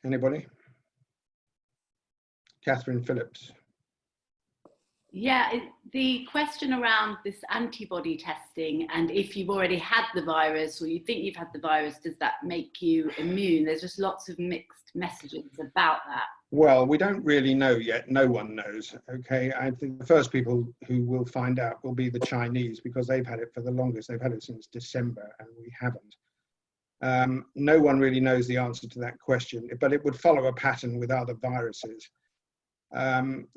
Anybody? Catherine Phillips. Yeah, the question around this antibody testing, and if you've already had the virus or you think you've had the virus, does that make you immune? There's just lots of mixed messages about that. Well, we don't really know yet. No one knows. Okay, I think the first people who will find out will be the Chinese, because they've had it for the longest. They've had it since December, and we haven't. No one really knows the answer to that question, but it would follow a pattern with other viruses.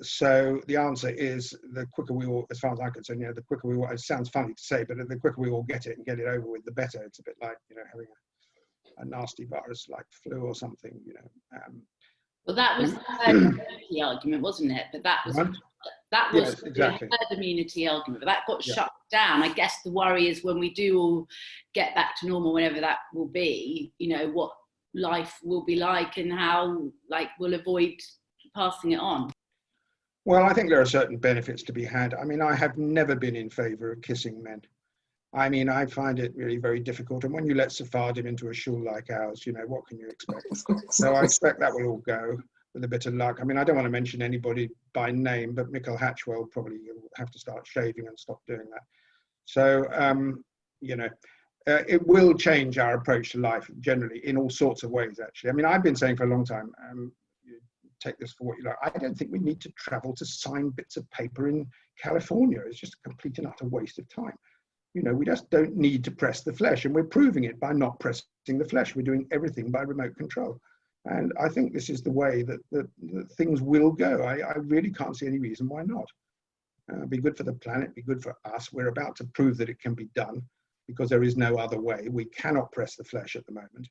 So the answer is, the quicker we all, as far as I'm concerned, the quicker we all, it sounds funny to say, but the quicker we all get it and get it over with, the better. It's a bit like, having a nasty virus like flu or something, Well, that was the herd immunity argument, wasn't it? But that was yes, exactly. the herd immunity argument, but that got shut down. I guess the worry is when we do all get back to normal, whenever that will be, what life will be like and how we'll avoid passing it on. Well, I think there are certain benefits to be had. I mean, I have never been in favor of kissing men. I mean, I find it really very difficult. And when you let Sephardim into a shul like ours, what can you expect? So I expect that will all go with a bit of luck. I mean, I don't want to mention anybody by name, but Michael Hatchwell probably will have to start shaving and stop doing that. So, it will change our approach to life generally in all sorts of ways, actually. I mean, I've been saying for a long time, take this for what you like, I don't think we need to travel to sign bits of paper in California. It's just a complete and utter waste of time. We just don't need to press the flesh, and we're proving it by not pressing the flesh. We're doing everything by remote control. And I think this is the way that things will go. I really can't see any reason why not. Be good for the planet, be good for us. We're about to prove that it can be done, because there is no other way. We cannot press the flesh at the moment.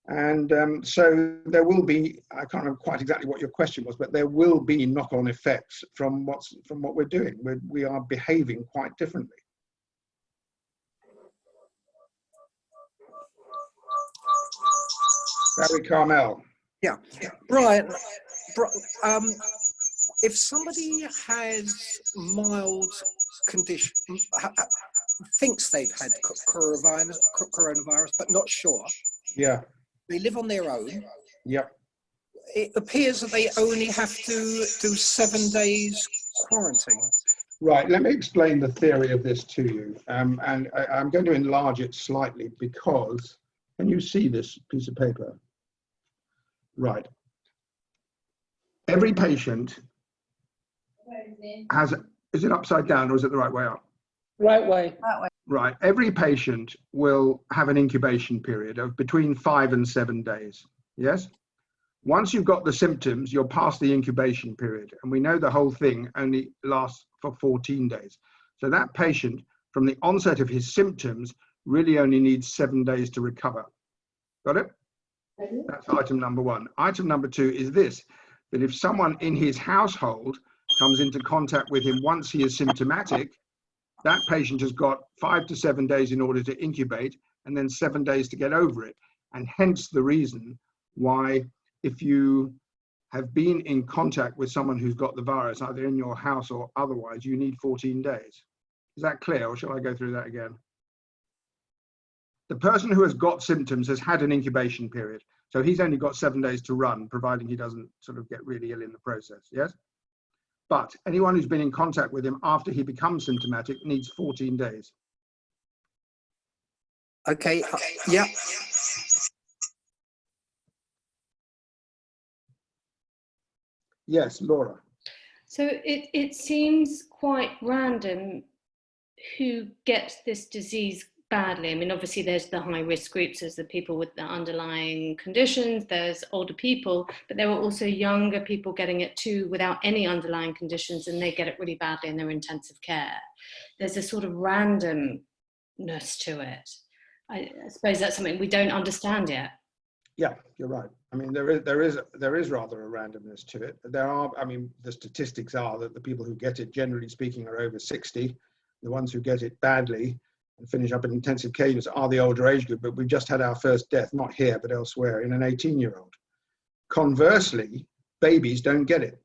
And so there will be, I can't remember quite exactly what your question was, but there will be knock-on effects from what we're doing. We are behaving quite differently. Barry Carmel. Yeah, Brian, if somebody has mild condition, thinks they've had coronavirus, but not sure. Yeah. They live on their own. Yep. It appears that they only have to do 7 days quarantine. Right, let me explain the theory of this to you. And I'm going to enlarge it slightly because, can you see this piece of paper? Right. Every patient has, is it upside down or is it the right way up? Right way. Right. Every patient will have an incubation period of between 5 and 7 days. Yes? Once you've got the symptoms, you're past the incubation period. And we know the whole thing only lasts for 14 days. So that patient, from the onset of his symptoms, really only needs 7 days to recover. Got it? That's item number one. Item number two is this, that if someone in his household comes into contact with him once he is symptomatic, that patient has got 5 to 7 days in order to incubate and then 7 days to get over it. And hence the reason why, if you have been in contact with someone who's got the virus, either in your house or otherwise, you need 14 days. Is that clear, or shall I go through that again? The person who has got symptoms has had an incubation period. So he's only got 7 days to run, providing he doesn't sort of get really ill in the process, yes? But anyone who's been in contact with him after he becomes symptomatic needs 14 days. Okay, yeah. Yes, Laura. So it seems quite random who gets this disease badly. I mean, obviously there's the high risk groups, there's the people with the underlying conditions, there's older people, but there are also younger people getting it too without any underlying conditions, and they get it really badly in their intensive care. There's a sort of randomness to it. I suppose that's something we don't understand yet. Yeah, you're right. I mean, there is rather a randomness to it. There are, I mean, the statistics are that the people who get it, generally speaking, are over 60. The ones who get it badly and finish up in intensive care units are the older age group, but we've just had our first death, not here, but elsewhere, in an 18-year-old. Conversely, babies don't get it.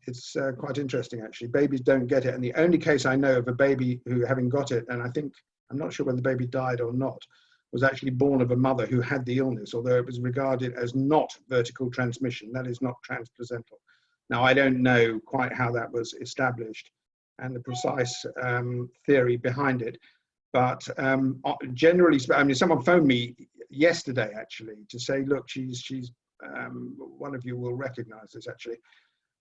It's quite interesting, actually. Babies don't get it. And the only case I know of a baby who having got it, and I'm not sure whether the baby died or not, was actually born of a mother who had the illness, although it was regarded as not vertical transmission, that is not transplacental. Now, I don't know quite how that was established and the precise theory behind it, but generally, I mean, someone phoned me yesterday actually to say, look, she's one of you will recognize this actually,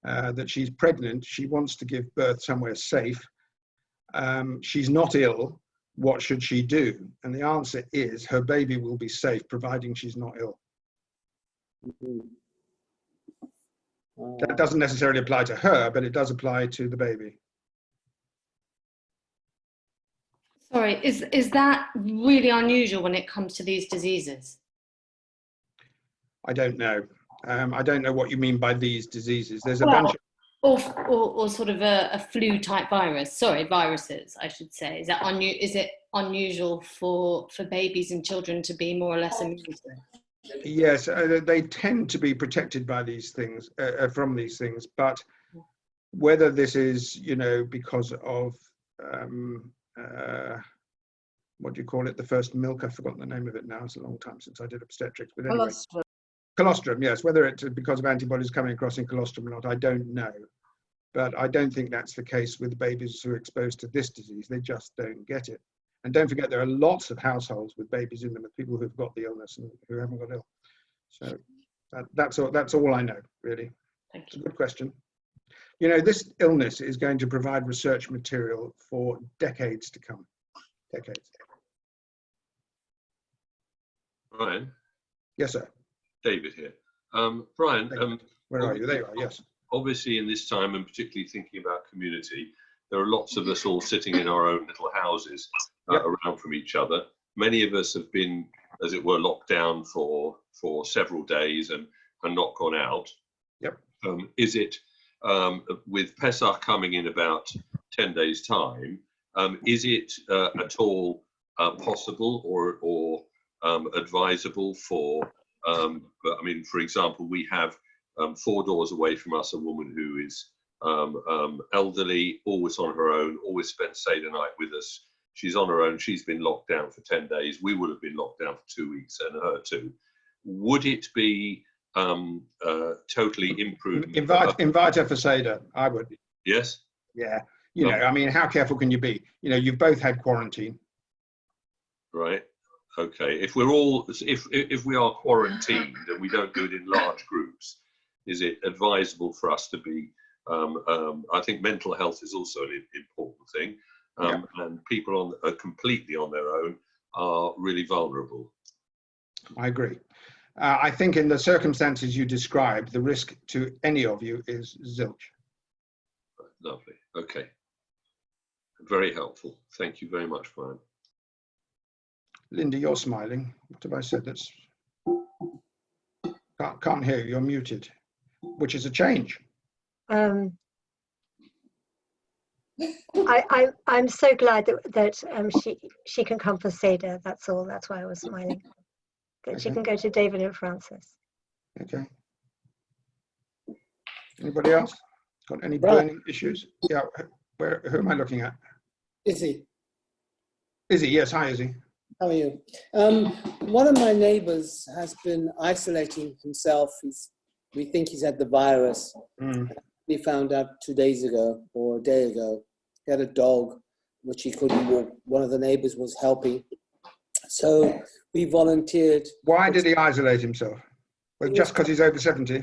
that she's pregnant, she wants to give birth somewhere safe, she's not ill, what should she do? And the answer is her baby will be safe providing she's not ill. That doesn't necessarily apply to her, but it does apply to the baby. Sorry, is that really unusual when it comes to these diseases? I don't know. I don't know what you mean by these diseases. There's a bunch of... Or sort of a flu type virus. Sorry, viruses, I should say. Is it unusual for babies and children to be more or less immune to it? Yes, they tend to be protected by these things, from these things. But whether this is, you know, because of what do you call it? The first milk. I've forgotten the name of it now. It's a long time since I did obstetrics. But anyway. Colostrum, yes. Whether it's because of antibodies coming across in colostrum or not, I don't know. But I don't think that's the case with babies who are exposed to this disease. They just don't get it. And don't forget, there are lots of households with babies in them, with people who've got the illness and who haven't got ill. So that's all I know, really. Thank you. It's a good question. You know, this illness is going to provide research material for decades to come. Decades. Brian? Yes, sir. David here. Brian, where are you? There you are, yes. Obviously in this time, and particularly thinking about community, there are lots of us all sitting in our own little houses around from each other. Many of us have been, as it were, locked down for several days and not gone out. Yep. Is it, with Pesach coming in about 10 days' time, is it at all possible or advisable for, I mean, for example, we have 4 doors away from us a woman who is elderly, always on her own, always spends Seder night with us. She's on her own. She's been locked down for 10 days. We would have been locked down for 2 weeks, and her too. Would it be totally imprudent? Invite her for Seder. I would. Yes. Yeah. You know, I mean, how careful can you be? You know, you've both had quarantine. Right. Okay. If we're all, if we are quarantined and we don't do it in large groups, is it advisable for us to be? I think mental health is also an important thing, and people are completely on their own are really vulnerable. I agree. I think in the circumstances you described, the risk to any of you is zilch. Lovely. Okay. Very helpful. Thank you very much, Brian. Linda, you're smiling. What have I said? That's can't hear you. You're muted, which is a change. I'm so glad that she can come for Seder. That's all. That's why I was smiling. That okay. She can go to David and Francis. Okay. Anybody else got any burning issues? Yeah. Who am I looking at? Izzy. Izzy, yes. Hi, Izzy. How are you? One of my neighbours has been isolating himself. We think he's had the virus. We found out 2 days ago or a day ago. He had a dog which he couldn't walk. One of the neighbours was helping. So we volunteered. Why did he isolate himself? Well, just because he's over 70?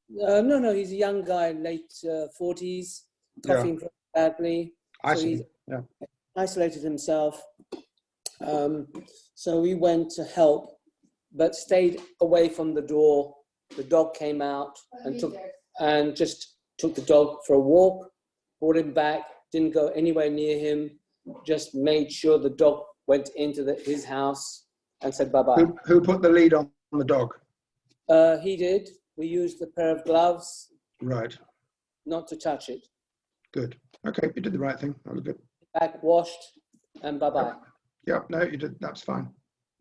No, he's a young guy, late 40s, coughing badly. I see. Isolated himself. So we went to help, but stayed away from the door. The dog came out and just took the dog for a walk, brought him back, didn't go anywhere near him, just made sure the dog went into his house and said bye-bye. Who put the lead on the dog? He did. We used a pair of gloves. Right. Not to touch it. Good. Okay, you did the right thing. That was good. Back washed and bye-bye. Yeah, no, you did. That's fine.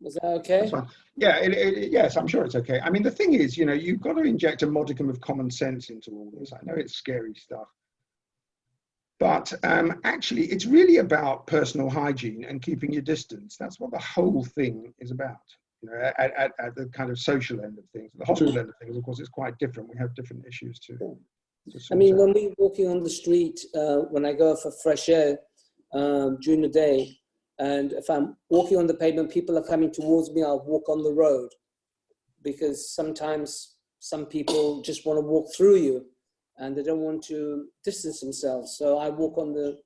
Is that okay? That's fine. Yeah, yes, I'm sure it's okay. I mean, the thing is, you know, you've got to inject a modicum of common sense into all this. I know it's scary stuff. But actually, it's really about personal hygiene and keeping your distance. That's what the whole thing is about. You know, at the kind of social end of things. The hospital end of things, of course, is quite different. We have different issues to I mean, when we're walking on the street, when I go for fresh air during the day, and if I'm walking on the pavement, people are coming towards me, I'll walk on the road, because sometimes some people just want to walk through you and they don't want to distance themselves. So I walk on the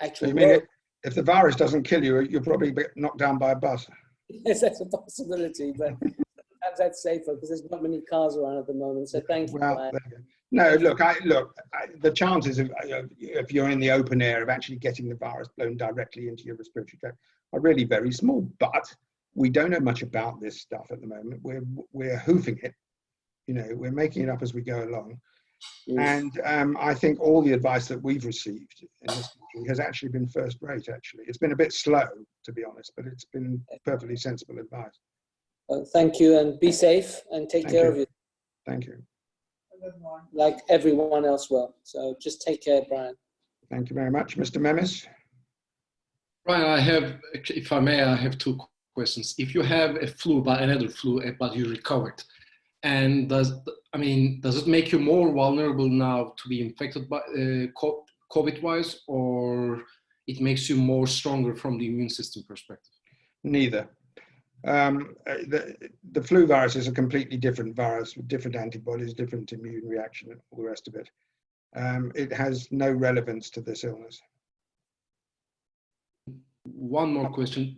actual So you mean road. if the virus doesn't kill you, you'll probably be knocked down by a bus? Yes, that's a possibility, but sometimes that's safer because there's not many cars around at the moment. So thank you. Well, Brian. no, look, the chances of, if you're in the open air, of actually getting the virus blown directly into your respiratory tract are really very small. But we don't know much about this stuff at the moment. We're hoofing it, you know, we're making it up as we go along. And I think all the advice that we've received in this country has actually been first rate, actually. It's been a bit slow, to be honest, but it's been perfectly sensible advice. Thank you, and be safe and take care of you. Thank you. Like everyone else will. So just take care, Brian. Thank you very much. Mr. Memis? Brian, I have, if I may, I have two questions. If you have a flu, but another flu, but you recovered, and does it make you more vulnerable now to be infected by COVID-wise, or it makes you more stronger from the immune system perspective? Neither. The flu virus is a completely different virus with different antibodies, different immune reaction, and all the rest of it. It has no relevance to this illness. One more question.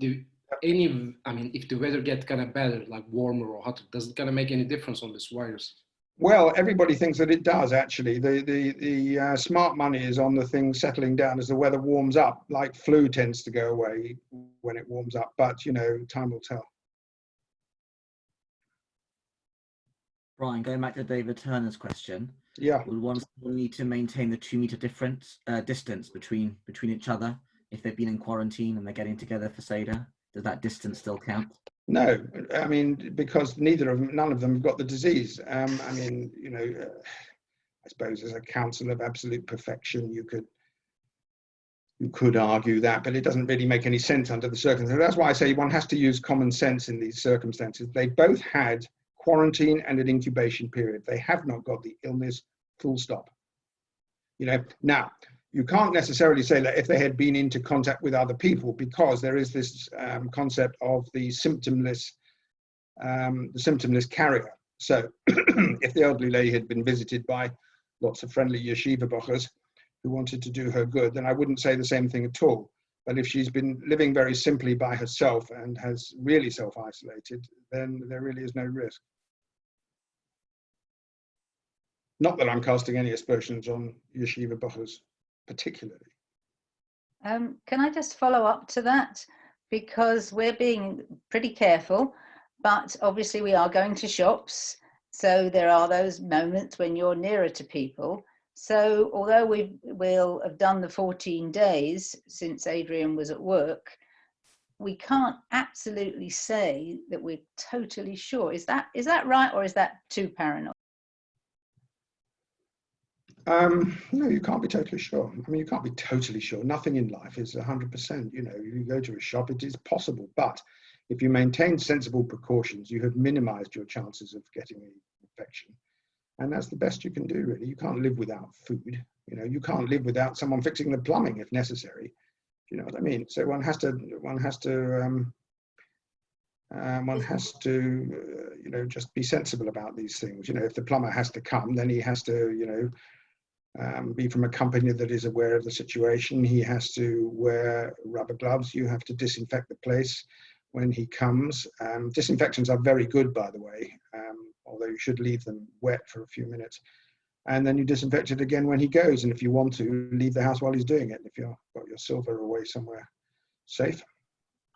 If the weather gets kind of better, like warmer or hotter, does it kind of make any difference on this virus? Well, everybody thinks that it does, actually. The smart money is on the thing settling down as the weather warms up, like flu tends to go away when it warms up. But, you know, time will tell. Brian, going back to David Turner's question. Yeah. Will one need to maintain the 2 meter distance between each other if they've been in quarantine and they're getting together for Seder? Does that distance still count? No, I mean, because none of them have got the disease. I mean, you know, I suppose as a counsel of absolute perfection, you could argue that, but it doesn't really make any sense under the circumstances. That's why I say one has to use common sense in these circumstances. They both had quarantine and an incubation period. They have not got the illness, full stop. You know, now, you can't necessarily say that if they had been into contact with other people, because there is this concept of the symptomless carrier. So if the elderly lady had been visited by lots of friendly yeshiva bochers who wanted to do her good, then I wouldn't say the same thing at all. But if she's been living very simply by herself and has really self-isolated, then there really is no risk. Not that I'm casting any aspersions on yeshiva bochers particularly. Can I just follow up to that? Because we're being pretty careful, but obviously we are going to shops. So there are those moments when you're nearer to people. So although we'll have done the 14 days since Adrian was at work, we can't absolutely say that we're totally sure. Is that right, or is that too paranoid? No, you can't be totally sure. I mean, you can't be totally sure. Nothing in life is 100%. You know, you go to a shop, it is possible. But if you maintain sensible precautions, you have minimized your chances of getting an infection. And that's the best you can do, really. You can't live without food. You know, you can't live without someone fixing the plumbing if necessary. You know what I mean? So one has to, you know, just be sensible about these things. You know, if the plumber has to come, then he has to, you know, be from a company that is aware of the situation. He has to wear rubber gloves. You have to disinfect the place when he comes. Disinfectants are very good, by the way, although you should leave them wet for a few minutes. And then you disinfect it again when he goes. And if you want to, leave the house while he's doing it, if you've got your silver away somewhere safe.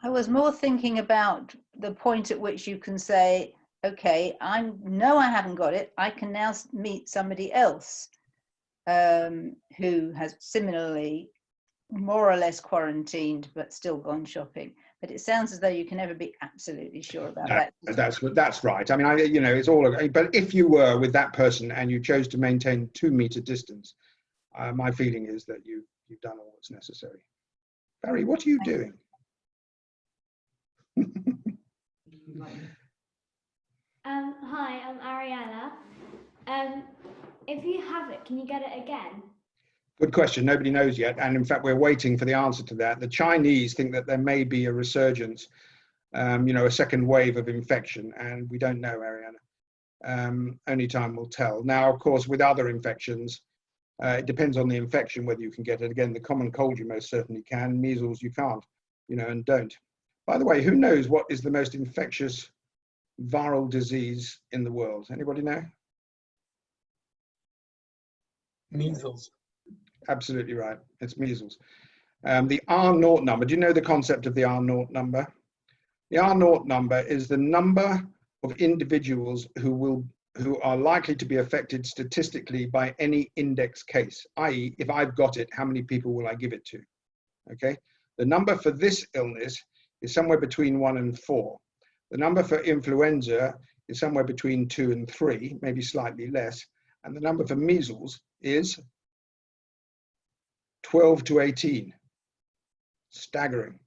I was more thinking about the point at which you can say, okay, I know I haven't got it. I can now meet somebody else who has similarly more or less quarantined, but still gone shopping. But it sounds as though you can never be absolutely sure about that. That's right. I mean, you know, it's all. But if you were with that person and you chose to maintain 2 meter distance, my feeling is that you you've done all that's necessary. Barry, what are you doing? Hi, I'm Ariella. If you have it, can you get it again? Good question. Nobody knows yet. And in fact, we're waiting for the answer to that. The Chinese think that there may be a resurgence, a second wave of infection, and we don't know, Ariana. Only time will tell. Now, of course, with other infections, it depends on the infection whether you can get it. Again, the common cold you most certainly can. Measles you can't, and don't. By the way, who knows what is the most infectious viral disease in the world? Anybody know? Measles. Absolutely right. It's measles. The R0 number. Do you know the concept of the R0 number? The R0 number is the number of individuals who are likely to be affected statistically by any index case, i.e., if I've got it, how many people will I give it to? Okay. The number for this illness is somewhere between 1 and 4. The number for influenza is somewhere between 2 and 3, maybe slightly less. And the number for measles is 12 to 18. Staggering.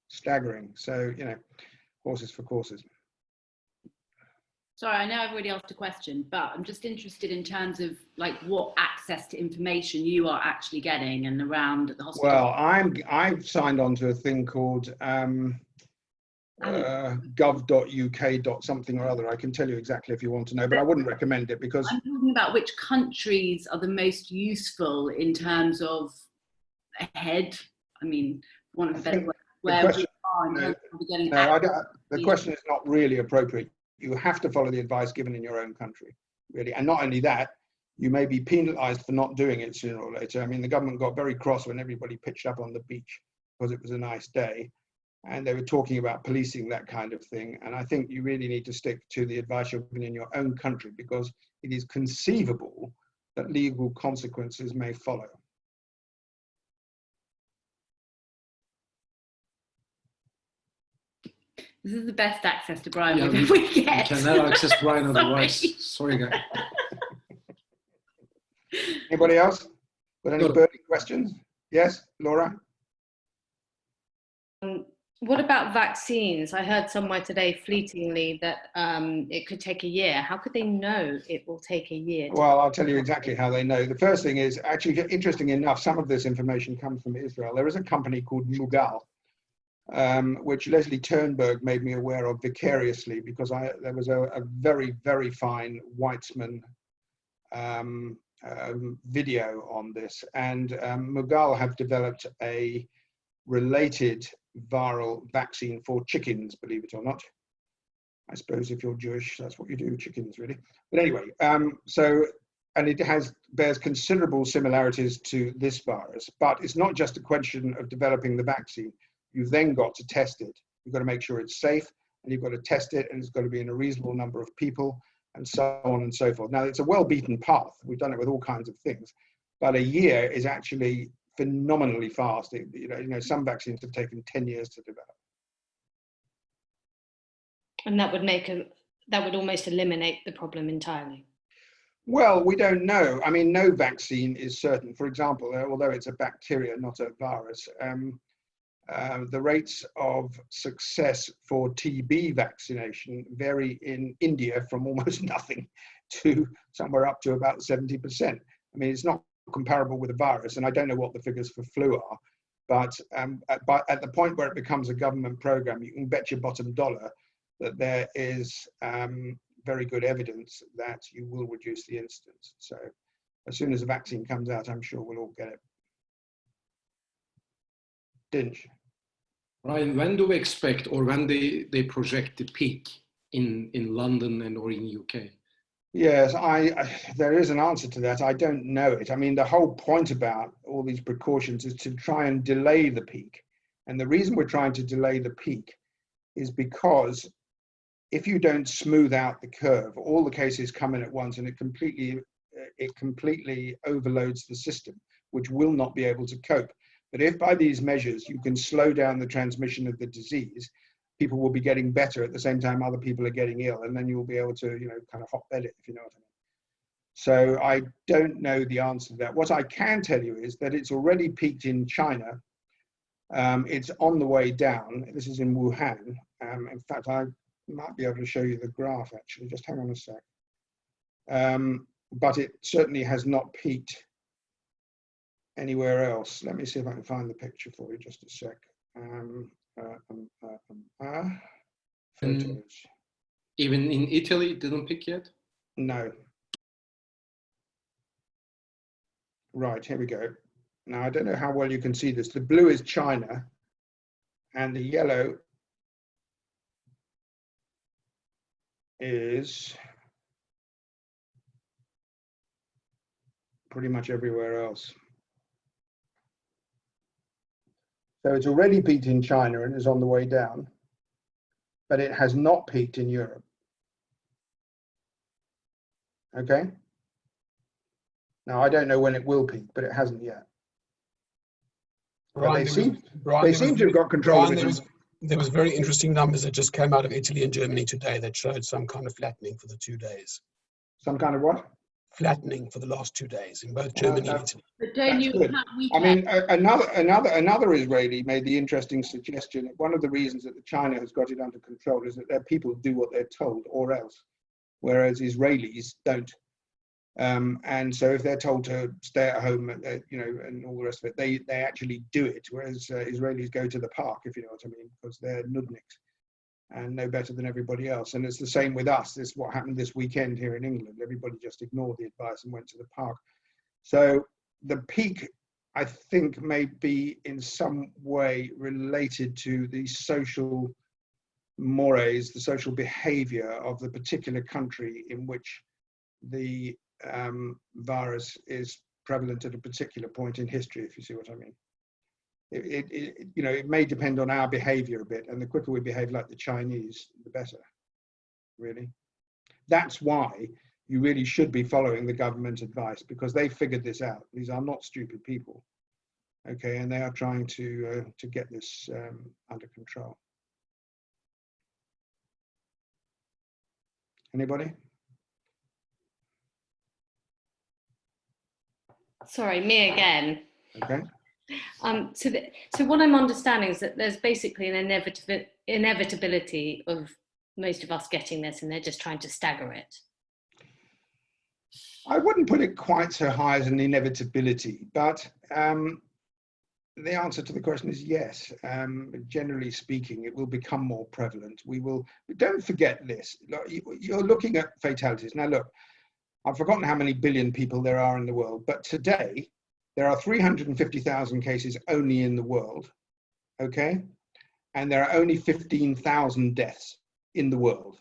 Staggering. So, horses for courses. Sorry, I know I've already asked a question, but I'm just interested in terms of what access to information you are actually getting and around at the hospital. Well, I've signed on to a thing called gov.uk. something or other. I can tell you exactly if you want to know, but I wouldn't recommend it because I'm talking about which countries are the most useful in terms of ahead. I mean, one of the better word, where we are in terms of getting the question is not really appropriate. You have to follow the advice given in your own country, really. And not only that, you may be penalized for not doing it sooner or later. I mean, the government got very cross when everybody pitched up on the beach because it was a nice day. And they were talking about policing that kind of thing. And I think you really need to stick to the advice you're given in your own country because it is conceivable that legal consequences may follow. This is the best access to Brian we get. You can never access Brian otherwise. Sorry, guys. Anybody else? Got any burning questions? Yes, Laura? What about vaccines? I heard somewhere today fleetingly that it could take a year. How could they know it will take a year? Well, I'll tell you exactly how they know. The first thing is, actually, interesting enough, some of this information comes from Israel. There is a company called Mughal, which Leslie Turnberg made me aware of vicariously because there was a very, very fine Weitzman video on this. And Mughal have developed a related viral vaccine for chickens, believe it or not. I suppose if you're Jewish, that's what you do, chickens, really. But anyway, and it bears considerable similarities to this virus, but it's not just a question of developing the vaccine. You've then got to test it. You've got to make sure it's safe, and you've got to test it, and it's got to be in a reasonable number of people, and so on and so forth. Now, it's a well-beaten path. We've done it with all kinds of things, but a year is actually phenomenally fast. Some vaccines have taken 10 years to develop. And that would almost eliminate the problem entirely. Well, we don't know. I mean, no vaccine is certain. For example, although it's a bacteria, not a virus, the rates of success for TB vaccination vary in India from almost nothing to somewhere up to about 70%. I mean, it's not comparable with a virus, and I don't know what the figures for flu are, but at the point where it becomes a government program, you can bet your bottom dollar that there is very good evidence that you will reduce the incidence. So as soon as the vaccine comes out, I'm sure we'll all get it. Dinch. Ryan, when do we expect, or when they project the peak in London or in UK? Yes, there is an answer to that. I don't know it. I mean, the whole point about all these precautions is to try and delay the peak. And the reason we're trying to delay the peak is because if you don't smooth out the curve, all the cases come in at once and it completely overloads the system, which will not be able to cope. But if by these measures you can slow down the transmission of the disease, people will be getting better at the same time other people are getting ill, and then you'll be able to, kind of hotbed it, if you know what I mean. So I don't know the answer to that. What I can tell you is that it's already peaked in China. It's on the way down. This is in Wuhan. In fact, I might be able to show you the graph actually. Just hang on a sec. But it certainly has not peaked anywhere else. Let me see if I can find the picture for you. Just a sec. Photos. Even in Italy, it didn't pick yet? No. Right, here we go. Now, I don't know how well you can see this. The blue is China, and the yellow is pretty much everywhere else. So it's already peaked in China and is on the way down, but it has not peaked in Europe. Okay? Now, I don't know when it will peak, but it hasn't yet. Brian, they seem to have got control of it. There was very interesting numbers that just came out of Italy and Germany today that showed some kind of flattening for the 2 days. Some kind of what? Flattening for the last 2 days in both Germany and Italy. But don't you have I mean, another Israeli made the interesting suggestion that one of the reasons that China has got it under control is that their people do what they're told or else, whereas Israelis don't. And so if they're told to stay at home, you know, and all the rest of it, they actually do it. Whereas Israelis go to the park, if you know what I mean, because they're nudniks and no better than everybody else. And it's the same with us. This is what happened this weekend here in England. Everybody just ignored the advice and went to the park. So the peak, I think, may be in some way related to the social mores, the social behavior of the particular country in which the virus is prevalent at a particular point in history, if you see what I mean. You know, it may depend on our behavior a bit, and the quicker we behave like the Chinese, the better, really. That's why you really should be following the government advice, because they figured this out. These are not stupid people, okay, and they are trying to get this under control. Anybody? Sorry, me again. Okay. So what I'm understanding is that there's basically an inevitability of most of us getting this, and they're just trying to stagger it. I wouldn't put it quite so high as an inevitability, but the answer to the question is yes. Generally speaking, it will become more prevalent. Don't forget this. You're looking at fatalities. Now look, I've forgotten how many billion people there are in the world, but today there are 350,000 cases only in the world, okay? And there are only 15,000 deaths in the world.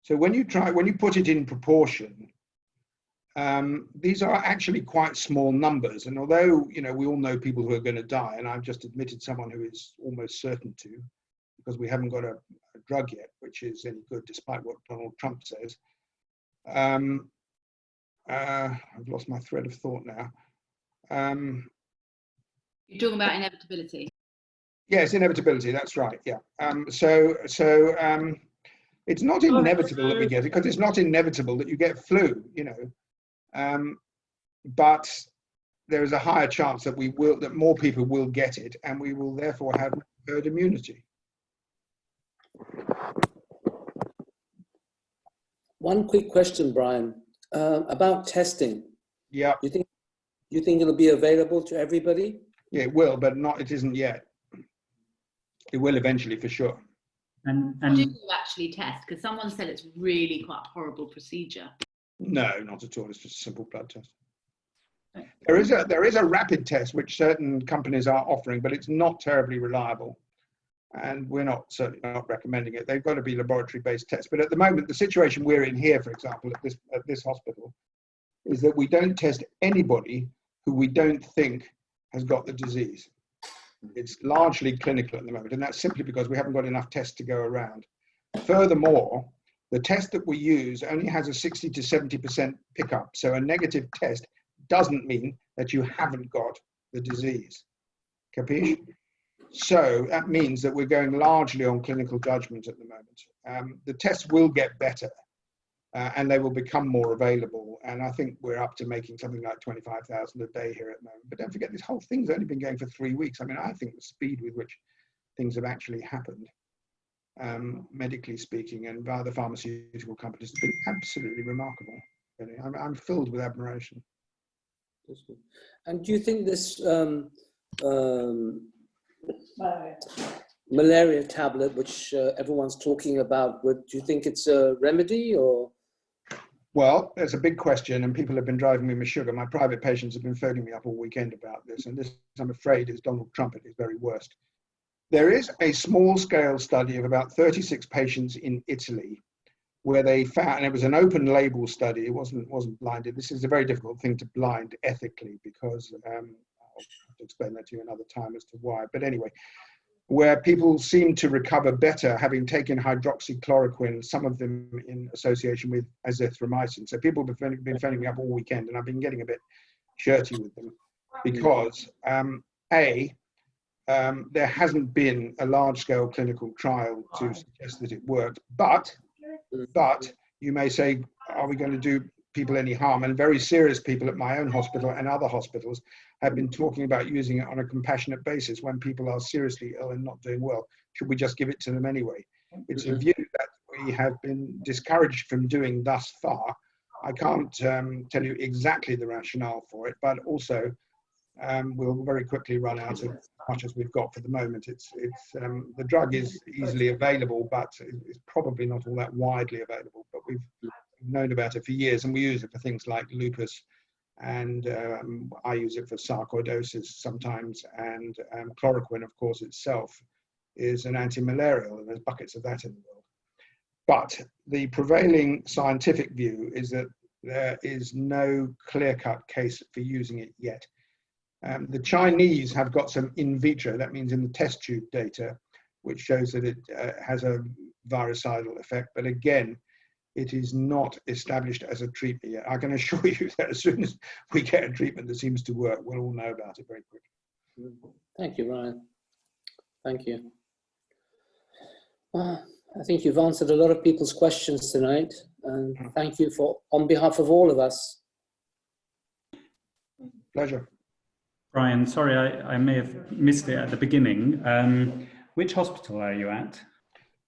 So when you put it in proportion, these are actually quite small numbers. And although, you know, we all know people who are going to die, and I've just admitted someone who is almost certain to, because we haven't got a drug yet, which is any good despite what Donald Trump says. I've lost my thread of thought now. You're talking about inevitability. Yes, inevitability. That's right. Yeah. It's not inevitable that we get it, because it's not inevitable that you get flu. You know, but there is a higher chance that that more people will get it, and we will therefore have herd immunity. One quick question, Brian, about testing. Yeah. You think it'll be available to everybody? Yeah, it will, but it isn't yet. It will eventually, for sure. And do you actually test? Because someone said it's really quite a horrible procedure. No, not at all. It's just a simple blood test. There is a rapid test which certain companies are offering, but it's not terribly reliable, and we're certainly not recommending it. They've got to be laboratory-based tests. But at the moment, the situation we're in here, for example, at this hospital, is that we don't test anybody who we don't think has got the disease. It's largely clinical at the moment, and that's simply because we haven't got enough tests to go around. Furthermore, the test that we use only has a 60 to 70% pickup. So a negative test doesn't mean that you haven't got the disease. Capiche? So that means that we're going largely on clinical judgment at the moment. The tests will get better. and they will become more available. And I think we're up to making something like 25,000 a day here at the moment. But don't forget, this whole thing's only been going for 3 weeks. I mean, I think the speed with which things have actually happened, medically speaking, and by the pharmaceutical companies, has been absolutely remarkable. Really. I'm filled with admiration. And do you think this malaria tablet, which everyone's talking about, do you think it's a remedy or? Well, there's a big question, and people have been driving me with sugar. My private patients have been phoning me up all weekend about this, and this, I'm afraid, is Donald Trump at his very worst. There is a small-scale study of about 36 patients in Italy, where they found, and it was an open-label study. It wasn't blinded. This is a very difficult thing to blind ethically, because I'll have to explain that to you another time as to why. But anyway, where people seem to recover better having taken hydroxychloroquine, some of them in association with azithromycin. So people have been phoning me up all weekend, and I've been getting a bit shirty with them because, there hasn't been a large-scale clinical trial to suggest that it worked. But you may say, are we going to do people any harm? And very serious people at my own hospital and other hospitals have been talking about using it on a compassionate basis when people are seriously ill and not doing well. Should we just give it to them anyway? It's a view that we have been discouraged from doing thus far. I can't tell you exactly the rationale for it, but also we'll very quickly run out of as much as we've got for the moment. The drug is easily available, but it's probably not all that widely available. But we've known about it for years, and we use it for things like lupus, and I use it for sarcoidosis sometimes, and chloroquine, of course, itself is an anti-malarial, and there's buckets of that in the world. But the prevailing scientific view is that there is no clear-cut case for using it yet. The Chinese have got some in vitro, that means in the test tube data, which shows that it has a virucidal effect, but again, it is not established as a treatment yet. I can assure you that as soon as we get a treatment that seems to work, we'll all know about it very quickly. Thank you, Ryan. Thank you. I think you've answered a lot of people's questions tonight, and thank you on behalf of all of us. Pleasure. Brian, sorry, I may have missed it at the beginning. Which hospital are you at?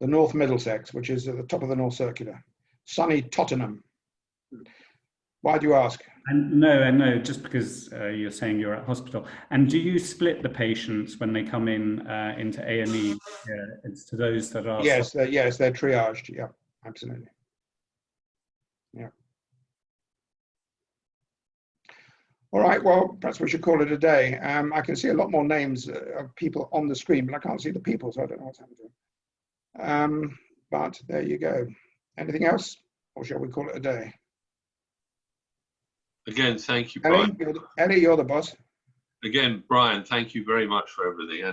The North Middlesex, which is at the top of the North Circular. Sunny Tottenham. Why do you ask? No, just because you're saying you're at hospital. And do you split the patients when they come in into A&E? It's to those that are... Yes, they're triaged. Yeah, absolutely. Yeah. All right, well, perhaps we should call it a day. I can see a lot more names of people on the screen, but I can't see the people, so I don't know what's happening. But there you go. Anything else, or shall we call it a day? Again, thank you, Brian. Ellie, you're the boss. Again, Brian, thank you very much for everything,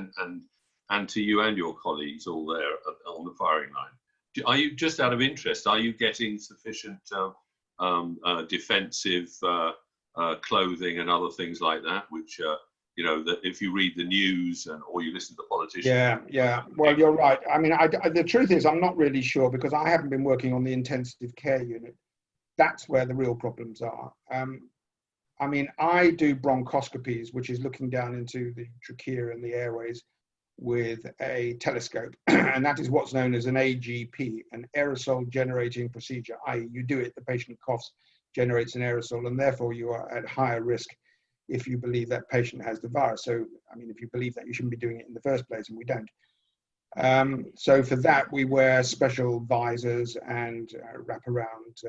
and to you and your colleagues all there on the firing line. Are you, just out of interest, are you getting sufficient defensive clothing and other things like that, which you know, that if you read the news or you listen to politicians? Yeah. Well, you're right. I mean, the truth is, I'm not really sure, because I haven't been working on the intensive care unit. That's where the real problems are. I mean, I do bronchoscopies, which is looking down into the trachea and the airways with a telescope, and that is what's known as an AGP, an aerosol generating procedure, i.e. you do it, the patient coughs, generates an aerosol, and therefore you are at higher risk if you believe that patient has the virus. So, I mean, if you believe that, you shouldn't be doing it in the first place, and we don't. So for that, we wear special visors and wraparound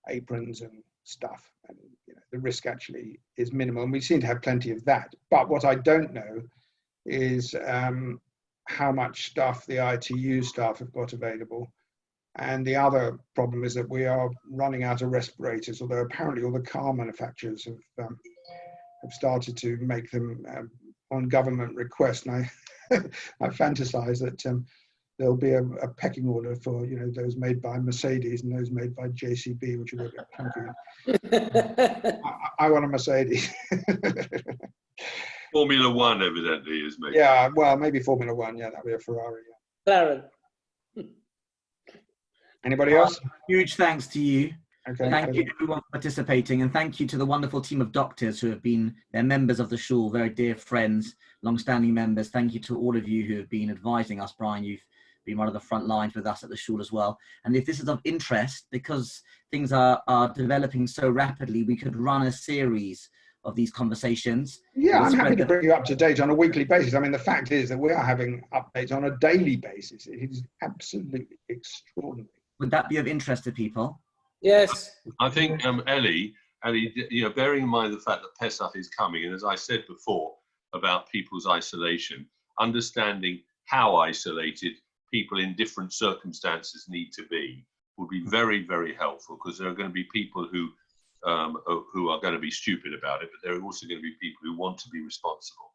aprons and stuff, and you know, the risk actually is minimal, and we seem to have plenty of that. But what I don't know is how much stuff the ITU staff have got available. And the other problem is that we are running out of respirators, although apparently all the car manufacturers have started to make them on government request. And I fantasize that there'll be a pecking order for, you know, those made by Mercedes and those made by JCB, which will be a bit clunky. I want a Mercedes. Formula One evidently is maybe. Yeah, well, maybe Formula One. Yeah, that'll be a Ferrari. Clarence. Anybody else? Huge thanks to you. Okay. Thank you everyone for participating, and thank you to the wonderful team of doctors who have been, they're members of the Shul, very dear friends, long-standing members. Thank you to all of you who have been advising us. Brian, you've been one of the front lines with us at the Shul as well. And if this is of interest, because things are developing so rapidly, we could run a series of these conversations. Yeah, I'm happy to bring you up to date on a weekly basis. I mean, the fact is that we are having updates on a daily basis. It is absolutely extraordinary. Would that be of interest to people? Yes. I think, Ellie, you know, bearing in mind the fact that Pesach is coming, and as I said before about people's isolation, understanding how isolated people in different circumstances need to be would be very, very helpful, because there are going to be people who are going to be stupid about it, but there are also going to be people who want to be responsible.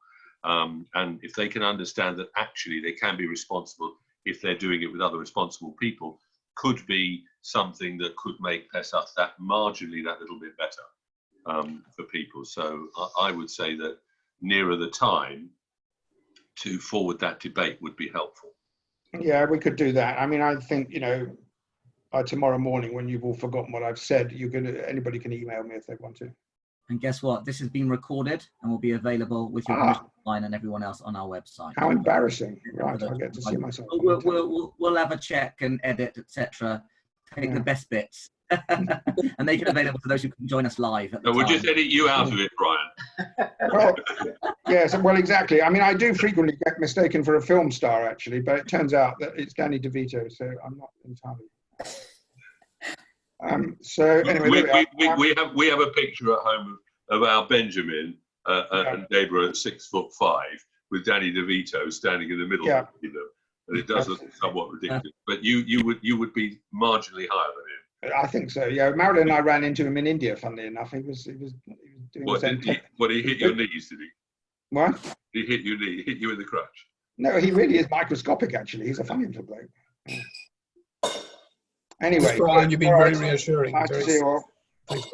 And if they can understand that actually they can be responsible if they're doing it with other responsible people, could be something that could make Pesach that marginally that little bit better for people. So I would say that nearer the time to forward that debate would be helpful. Yeah, we could do that. I mean, I think, you know, by tomorrow morning, when you've all forgotten what I've said, anybody can email me if they want to. And guess what? This has been recorded and will be available with your permission line and everyone else on our website. How embarrassing! Right, I get to see myself. We'll have a check and edit, etc. Take the best bits and make it available to those who can join us live. We'll just edit you out of it, Brian. Well, yes, well, exactly. I mean, I do frequently get mistaken for a film star, actually, but it turns out that it's Danny DeVito, so I'm not entirely. So anyway, we have a picture at home of our Benjamin and Deborah at 6'5" with Danny DeVito standing in the middle of them, and it does look somewhat ridiculous. But you would be marginally higher than him. I think so. Yeah, Marilyn and I ran into him in India. Funnily enough, he was doing what, the same. He hit your knees, did he? What? He hit your knee, hit you in the crutch. No, he really is microscopic. Actually, he's a funny little bloke. Anyway, Brian, you've been very reassuring. Nice to see you all. Thanks.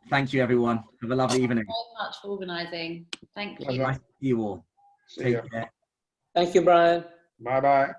Thank you, everyone. Have a lovely evening. Thank you very much for organising. Thank you. Nice to see you all. See you. Take care. Thank you, Brian. Bye-bye.